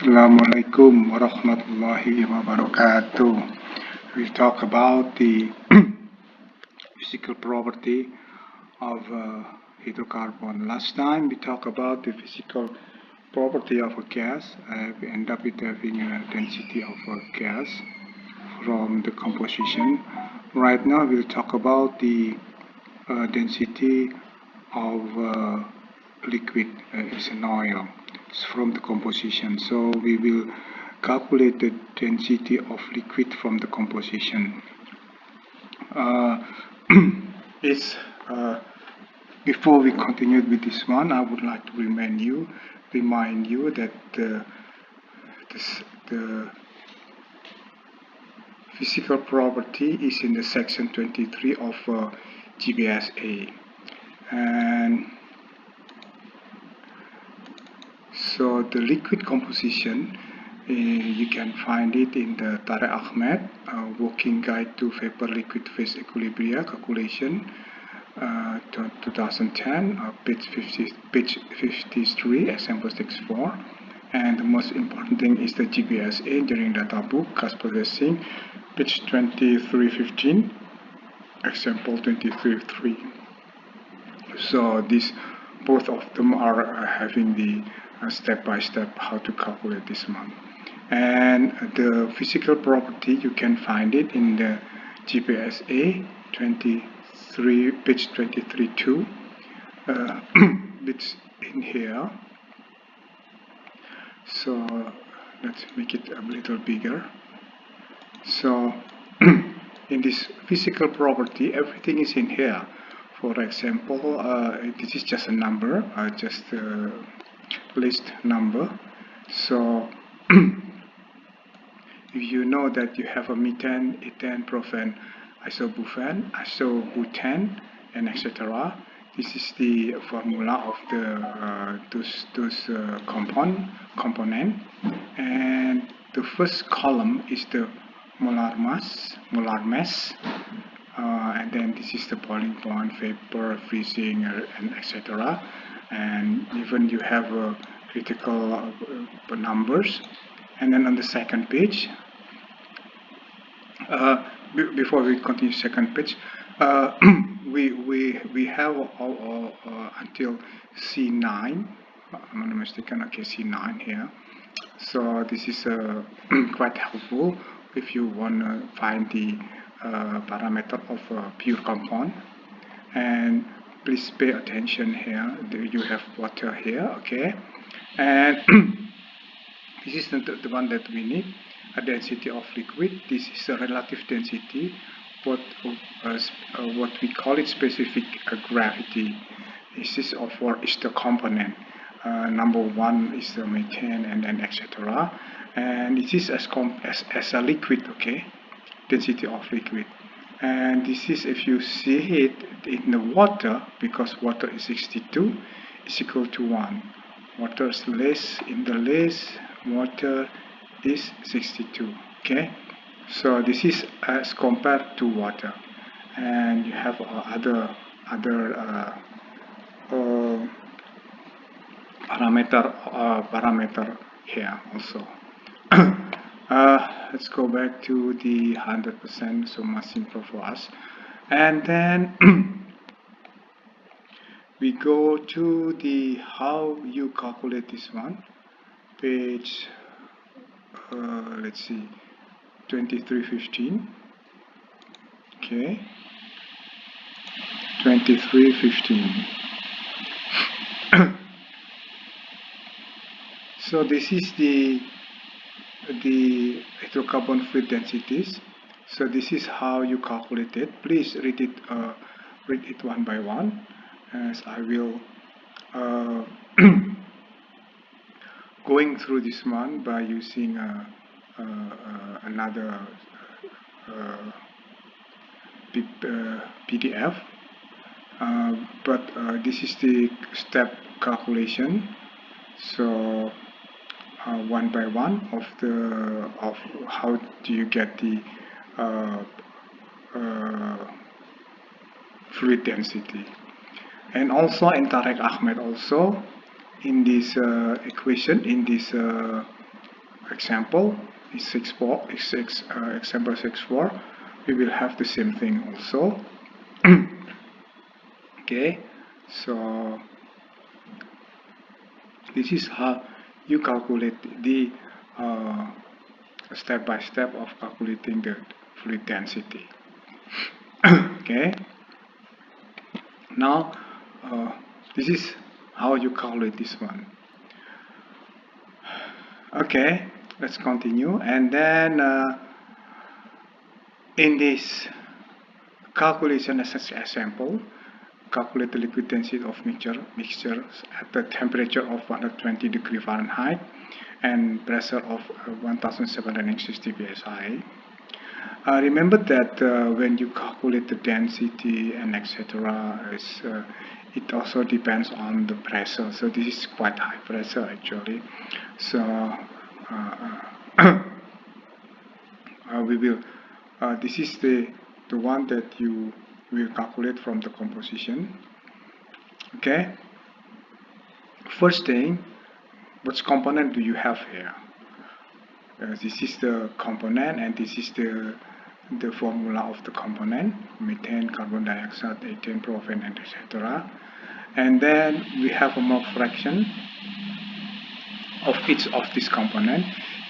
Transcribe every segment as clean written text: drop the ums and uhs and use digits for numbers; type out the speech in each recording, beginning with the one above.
Assalamualaikum warahmatullahi wabarakatuh. We talk about the physical property of hydrocarbon. Last time we talked about the physical property of a gas. We end up with having a density of a gas from the composition. Right now we'll talk about the density of liquid. It's an oil. It's from the composition. So we will calculate the density of liquid from the composition. It's before we continue with this one, I would like to remind you that the physical property is in the section 23 of GBSA, and so the liquid composition, you can find it in the Tarek Ahmed Working Guide to Vapor Liquid Phase Equilibria Calculation 2010, page 53, example 64. And the most important thing is the GBSA Engineering Data Book, Gas Processing, page 2315, example 23.3. So both of them are having the step-by-step how to calculate this one. And the physical property, you can find it in the GBSA 23, page 23.2. It's in here. So let's make it a little bigger. So in this physical property, everything is in here. For example, this is just a number, just a list number. So if you know that you have a methane, ethane, propane, isobutane, isobutane, and etc. This is the formula of those component, and the first column is the molar mass, and then this is the boiling point, vapor, freezing, and etc. And even you have critical numbers. And then on the second page, before we continue second page, we have until C9. I'm not mistaken. Okay, C9 here. So this is quite helpful if you want to find the parameter of a pure compound. And please pay attention here. You have water here, okay? And this is the one that we need, a density of liquid. This is a relative density, what we call it specific gravity. This is for each the component. Number one is the methane, and then etc. And this is as a liquid, okay? Density of liquid. And this is, if you see it in the water, because water is 62, is equal to 1. Water is less in the list, water is 62, okay? So this is as compared to water. And you have other parameter here also. Let's go back to the 100%, so much simpler for us. And then we go to the how you calculate this one, page let's see, 2315. Okay, 2315. So this is the hydrocarbon fluid densities. So this is how you calculate it. Please read it one by one, as I will going through this one by using another PDF. But this is the step calculation. So one by one of how do you get the fluid density. And also in Tarek Ahmed also, in this equation, in this example is 6.4, example 6.4, we will have the same thing also. Okay, so this is how you calculate the step by step of calculating the fluid density. Okay, now this is how you calculate this one. Okay, let's continue. And then in this calculation as an example, calculate the liquid density of mixtures at the temperature of 120 degree Fahrenheit and pressure of 1760 psi. Remember that when you calculate the density and etc., it also depends on the pressure. So this is quite high pressure actually. So we will. This is the one that you will calculate from the composition. Okay. First thing, which component do you have here? This is the component, and this is the formula of the component: methane, carbon dioxide, ethane, propane, and etc. And then we have a mole fraction of each of this component.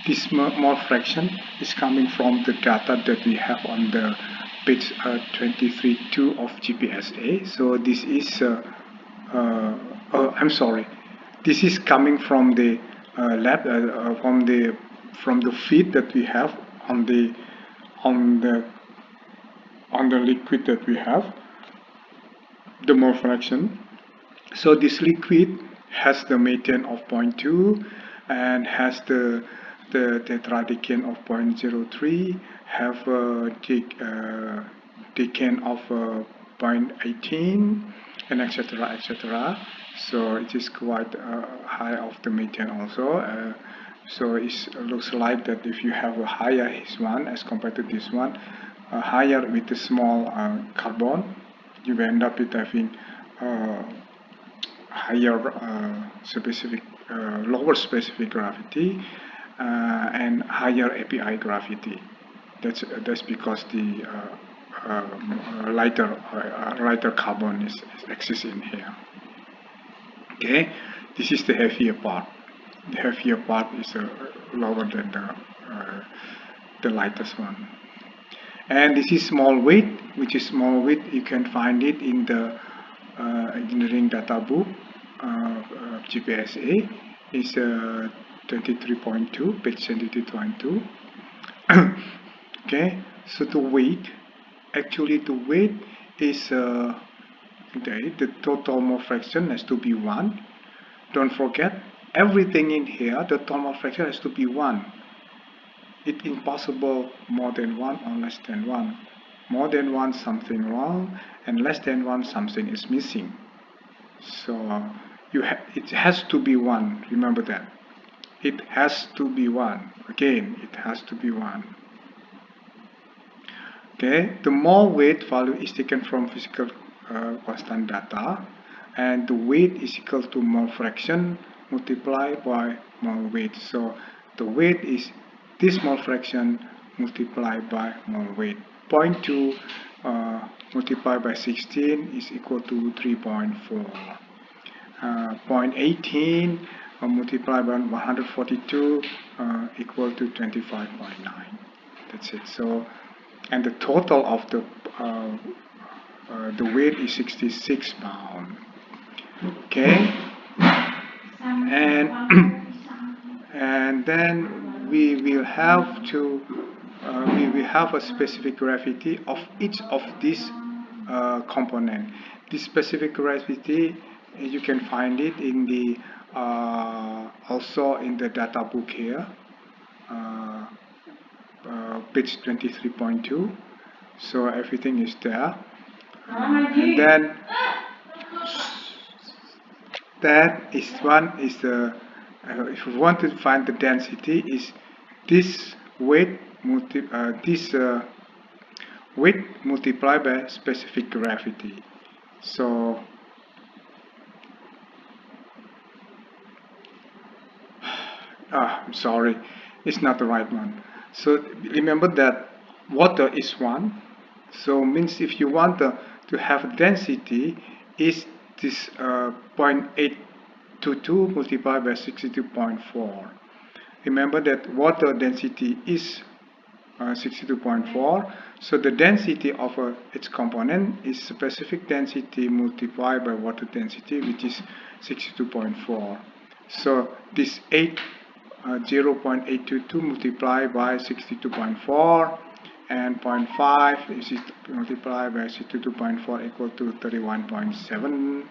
This mole fraction is coming from the data that we have on the page 23.2 of GPSA. So this is I'm sorry, this is coming from the lab from the feed that we have on the liquid that we have, the mole fraction. So this liquid has the methane of 0.2 and has the tetradecane of 0.03, have a decane of 0.18, and etc. etc. So it is quite high of the methane also. So it looks like that if you have a higher this one as compared to this one, higher with the small carbon, you will end up with having higher lower specific gravity and higher API gravity. That's because the lighter carbon is exists in here. Okay, this is the heavier part. The heavier part is lower than the lightest one. And this is small weight, which is small weight. You can find it in the engineering data book. GPSA is 23.2, page 23.2. Okay, so the weight, actually the weight is the total mole fraction has to be 1. Don't forget, everything in here, the total mole fraction has to be 1. It's impossible more than 1 or less than 1. More than 1, something wrong, and less than 1, something is missing. So it has to be 1. Remember that. It has to be 1. Again, it has to be 1. Okay, the mole weight value is taken from physical constant data, and the weight is equal to mole fraction multiplied by mole weight. So the weight is this mole fraction multiplied by mole weight. 0.2 multiplied by 16 is equal to 3.4. 0.18 multiplied by 142 equal to 25.9. That's it. So, and the total of the weight is 66 pounds. Okay, and then we will have to we will have a specific gravity of each of these component. This specific gravity, you can find it in the also in the data book here, page 23.2. So everything is there, and then that is one is the if you want to find the density, is this weight weight multiplied by specific gravity. So I'm sorry, It's not the right one. So remember that water is 1. So means if you want to have density is this 0.822 multiplied by 62.4. Remember that water density is 62.4. So the density of its component is specific density multiplied by water density, which is 62.4. So this 0.822 multiplied by 62.4 and 0.5 is multiplied by 62.4 equal to 31.7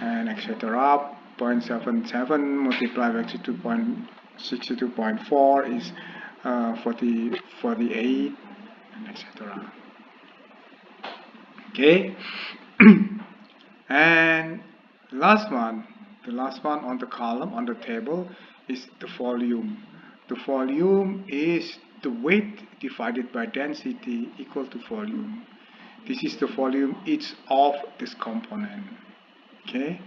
and etc. 0.77 multiplied by 62.4 is 48 and etc. Okay. And the last one on the column on the table is the volume. The volume is the weight divided by density equal to volume. This is the volume each of this component. Okay,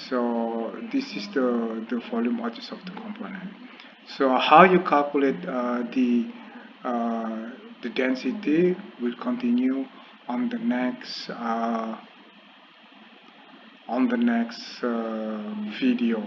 so this is the volume of each of the component. So how you calculate the density will continue on the next video.